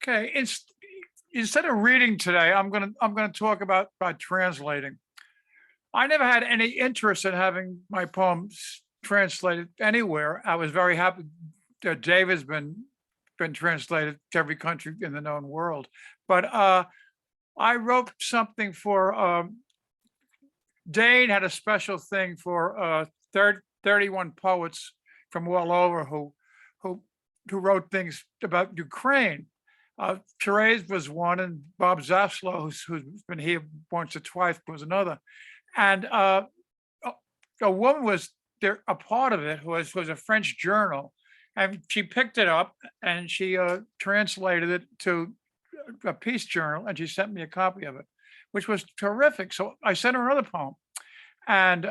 Okay, instead of reading today, I'm gonna talk about translating. I never had any interest in having my poems translated anywhere. I was very happy that David's been translated to every country in the known world. But I wrote something for Dane had a special thing for 31 poets from all over who who wrote things about Ukraine. Therese was one, and Bob Zaslow, who's been here once or twice, was another. And a a woman was there, a part of it, was a French journal, and she picked it up and she translated it to a peace journal, and she sent me a copy of it, which was terrific. So I sent her another poem, and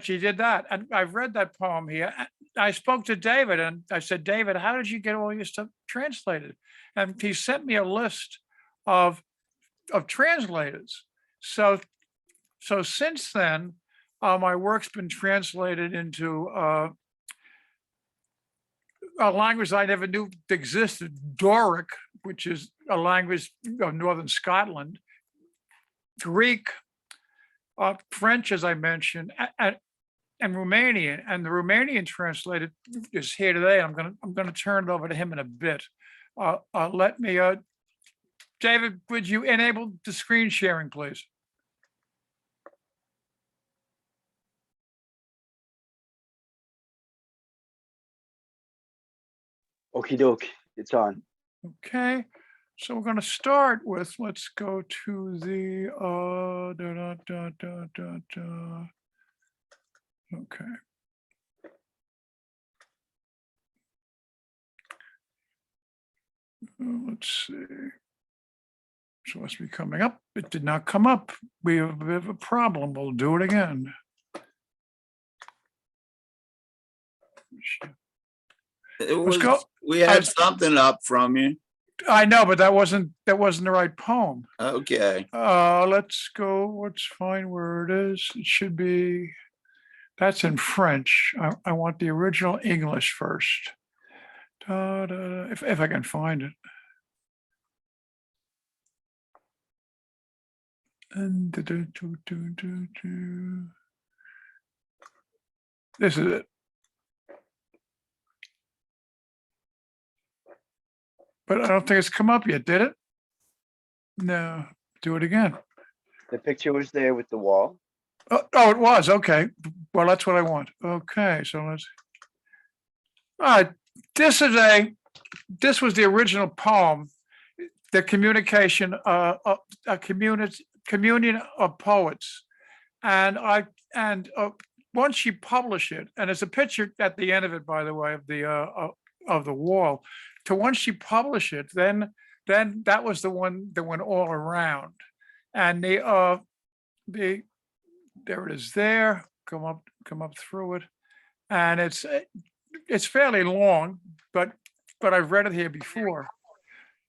she did that. And I've read that poem here. I spoke to David and I said, David, how did you get all your stuff translated? And he sent me a list of translators. So since then, my work's been translated into a language I never knew existed, Doric, which is a language of northern Scotland, Greek, French, as I mentioned, and Romanian. And the Romanian translator is here today. I'm gonna turn it over to him in a bit. Let me, David, would you enable the screen sharing, please? Okie doke, it's on. Okay, so we're going to start with, let's go to the okay. Let's see. It's supposed to be coming up. It did not come up. We have a bit of a problem. We'll do it again. Let's go. We had something up from you. I know, but that wasn't the right poem. Okay. Let's go. Let's find where it is. It should be. That's in French. I want the original English first. If I can find it. And this is it. But I don't think it's come up yet, did it? No, do it again. The picture was there with the wall. Oh, it was, okay. Well, that's what I want. Okay, so let's. All right, this was the original poem, the communication, a communion of poets. And once she published it, and there's a picture at the end of it, by the way, of the wall. To once she published it, then that was the one that went all around. And there it is there, come up through it. And it's fairly long, but I've read it here before.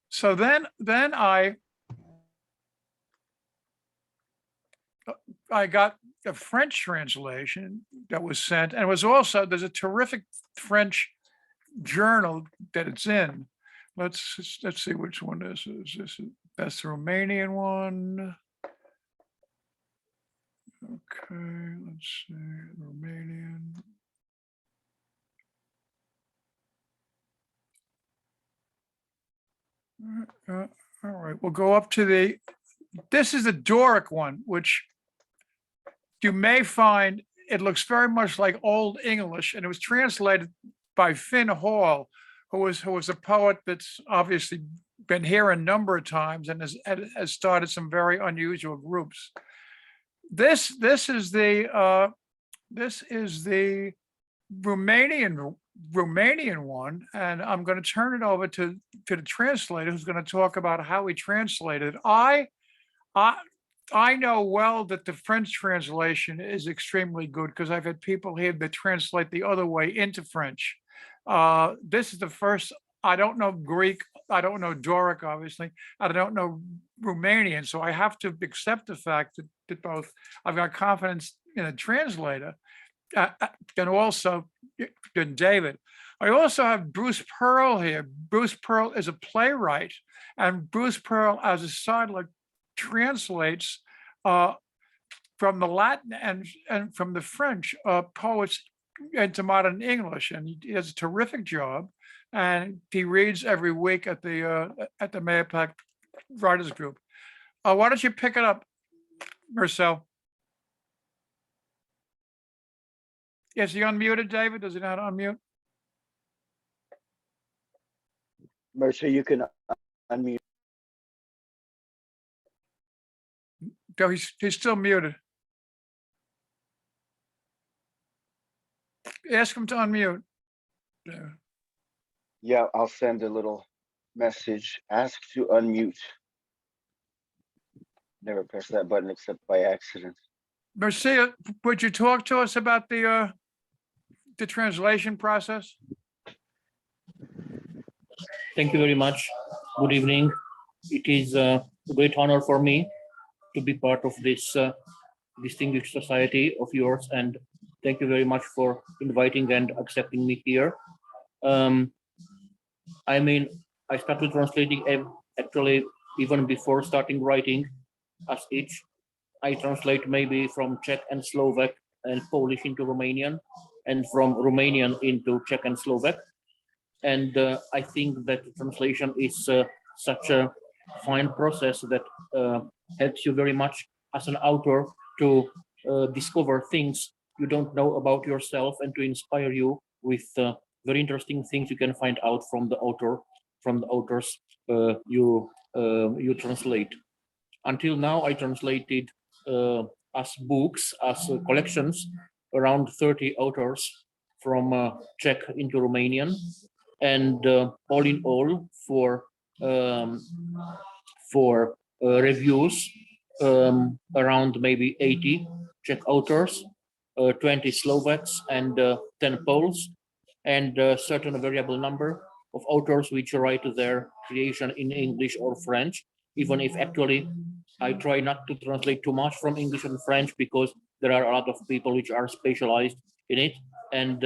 So then I got a French translation that was sent, and it was also, there's a terrific French journal that it's in. Let's see which one this is. That's the Romanian one. Okay, let's see, Romanian. All right, we'll go up to this is the Doric one, which you may find, it looks very much like Old English, and it was translated by Finn Hall, who was a poet that's obviously been here a number of times and has started some very unusual groups. This is the Romanian one, and I'm going to turn it over to the translator, who's going to talk about how he translated. I know well that the French translation is extremely good, because I've had people here that translate the other way into French. This is the first. I don't know Greek. I don't know Doric, obviously. I don't know Romanian. So I have to accept the fact that both I've got confidence in a translator and also in David. I also have Bruce Pearl here. Bruce Pearl is a playwright, and Bruce Pearl, as a sideline, translates from the Latin and from the French poets into modern English, and he does a terrific job. And he reads every week at the Mayapack Writers Group. Why don't you pick it up, Marcel? Is he unmuted, David? Does he know how to unmute? Mercer, you can unmute. No, he's still muted. Ask him to unmute. Yeah, I'll send a little message. Ask to unmute. Never press that button except by accident. Marcia, would you talk to us about the translation process? Thank you very much. Good evening. It is a great honor for me to be part of this distinguished society of yours, and thank you very much for inviting and accepting me here. I mean, I started translating actually even before starting writing as each. I translate maybe from Czech and Slovak and Polish into Romanian, and from Romanian into Czech and Slovak. And I think that translation is such a fine process that helps you very much as an author to discover things you don't know about yourself, and to inspire you with very interesting things you can find out from the author, from the authors you translate. Until now, I translated as books, as collections, around 30 authors from Czech into Romanian, and all in all, for reviews, around maybe 80 Czech authors, 20 Slovaks, and 10 Poles, and a certain variable number of authors which write their creation in English or French, even if actually I try not to translate too much from English and French, because there are a lot of people which are specialized in it, and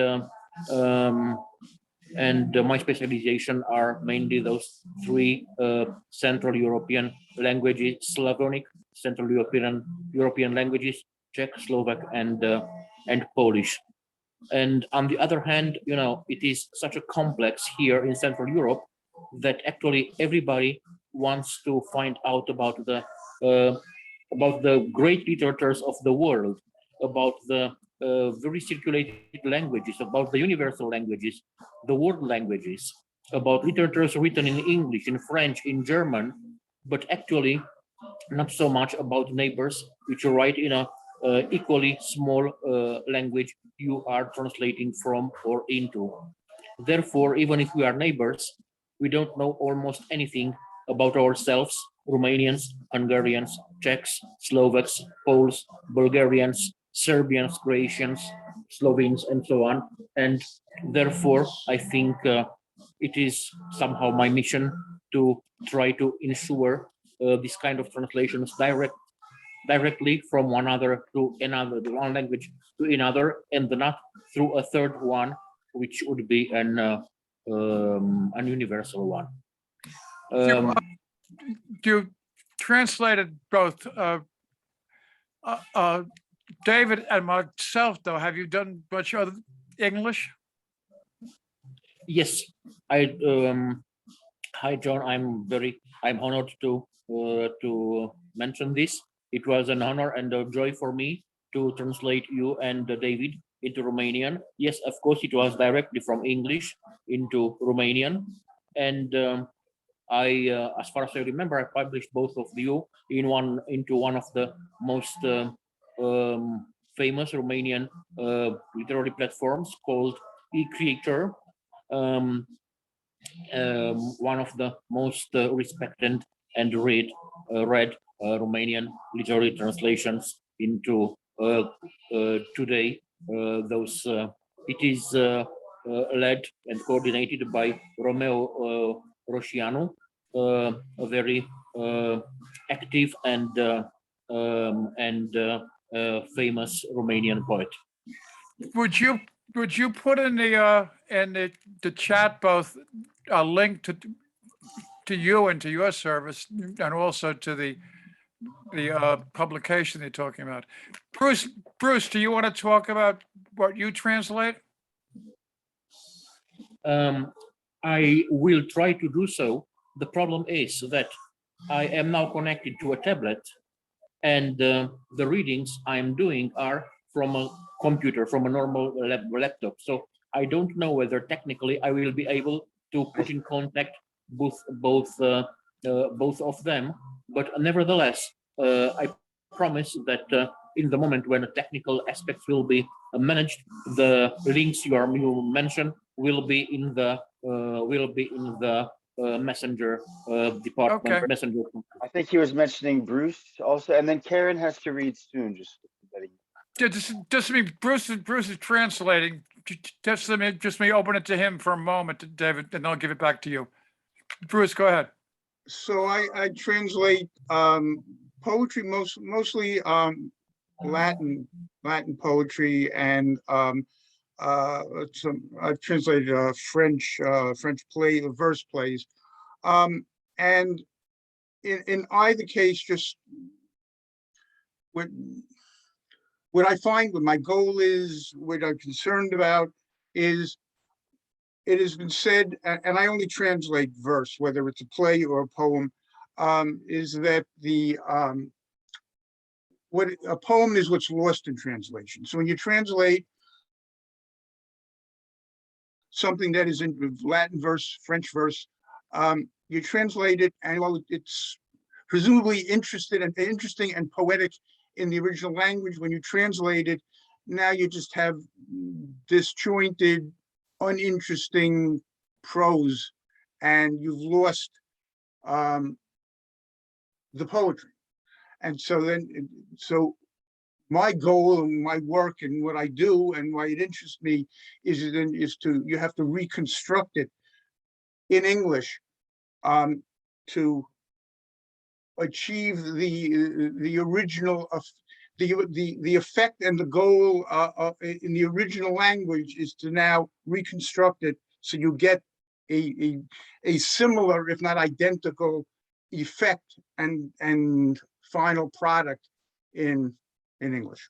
my specialization are mainly those three Central European languages: Slavonic, Central European languages, Czech, Slovak, and Polish. And on the other hand, you know, it is such a complex here in Central Europe that actually everybody wants to find out about the great literatures of the world, about the very circulated languages, about the universal languages, the world languages, about literatures written in English, in French, in German, but actually not so much about neighbors which write in a equally small language you are translating from or into. Therefore, even if we are neighbors, we don't know almost anything about ourselves: Romanians, Hungarians, Czechs, Slovaks, Poles, Bulgarians, Serbians, Croatians, Slovenes, and so on. And therefore, I think it is somehow my mission to try to ensure this kind of translations directly from one another to another, one language to another, and not through a third one, which would be an universal one. You translated both David and myself, though. Have you done much other English? Yes, I. Hi, John. I'm honored to mention this. It was an honor and a joy for me to translate you and David into Romanian. Yes, of course, it was directly from English into Romanian, and as far as I remember, I published both of you into one of the most famous Romanian literary platforms called eCreator, one of the most respected and read Romanian literary translations into today. It is led and coordinated by Romeo Roșianu, a very active and famous Romanian poet. Would you would you put in the chat both a link to you and to your service and also to the publication they're talking about? Bruce, do you want to talk about what you translate? I will try to do so. The problem is that I am now connected to a tablet, and the readings I'm doing are from a computer, from a normal laptop. So I don't know whether technically I will be able to put in contact both of them. But nevertheless, I promise that in the moment when the technical aspects will be managed, the links you mentioned will be in the messenger department. Okay. Messenger. I think he was mentioning Bruce also, and then Karen has to read soon, just letting. Just me, Bruce is translating. Just let me open it to him for a moment, David, and I'll give it back to you. Bruce, go ahead. So I translate poetry, mostly Latin poetry, and I've translated French verse plays, and in either case, just what I find, what my goal is, what I'm concerned about is, it has been said, and I only translate verse, whether it's a play or a poem, is that what a poem is what's lost in translation. So when you translate something that is in Latin verse, French verse, you translate it, and while it's presumably interesting and poetic in the original language, when you translate it, now you just have disjointed, uninteresting prose, and you've lost the poetry. And so my goal and my work and what I do and why it interests me is you have to reconstruct it in English to achieve the original of the effect, and the goal in the original language is to now reconstruct it so you get a similar, if not identical, effect and final product in English.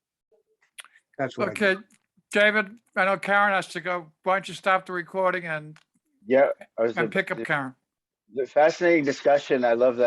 That's what I Okay, do. David, I know Karen has to go. Why don't you stop the recording and Yeah, pick up Karen? the fascinating discussion. I love that.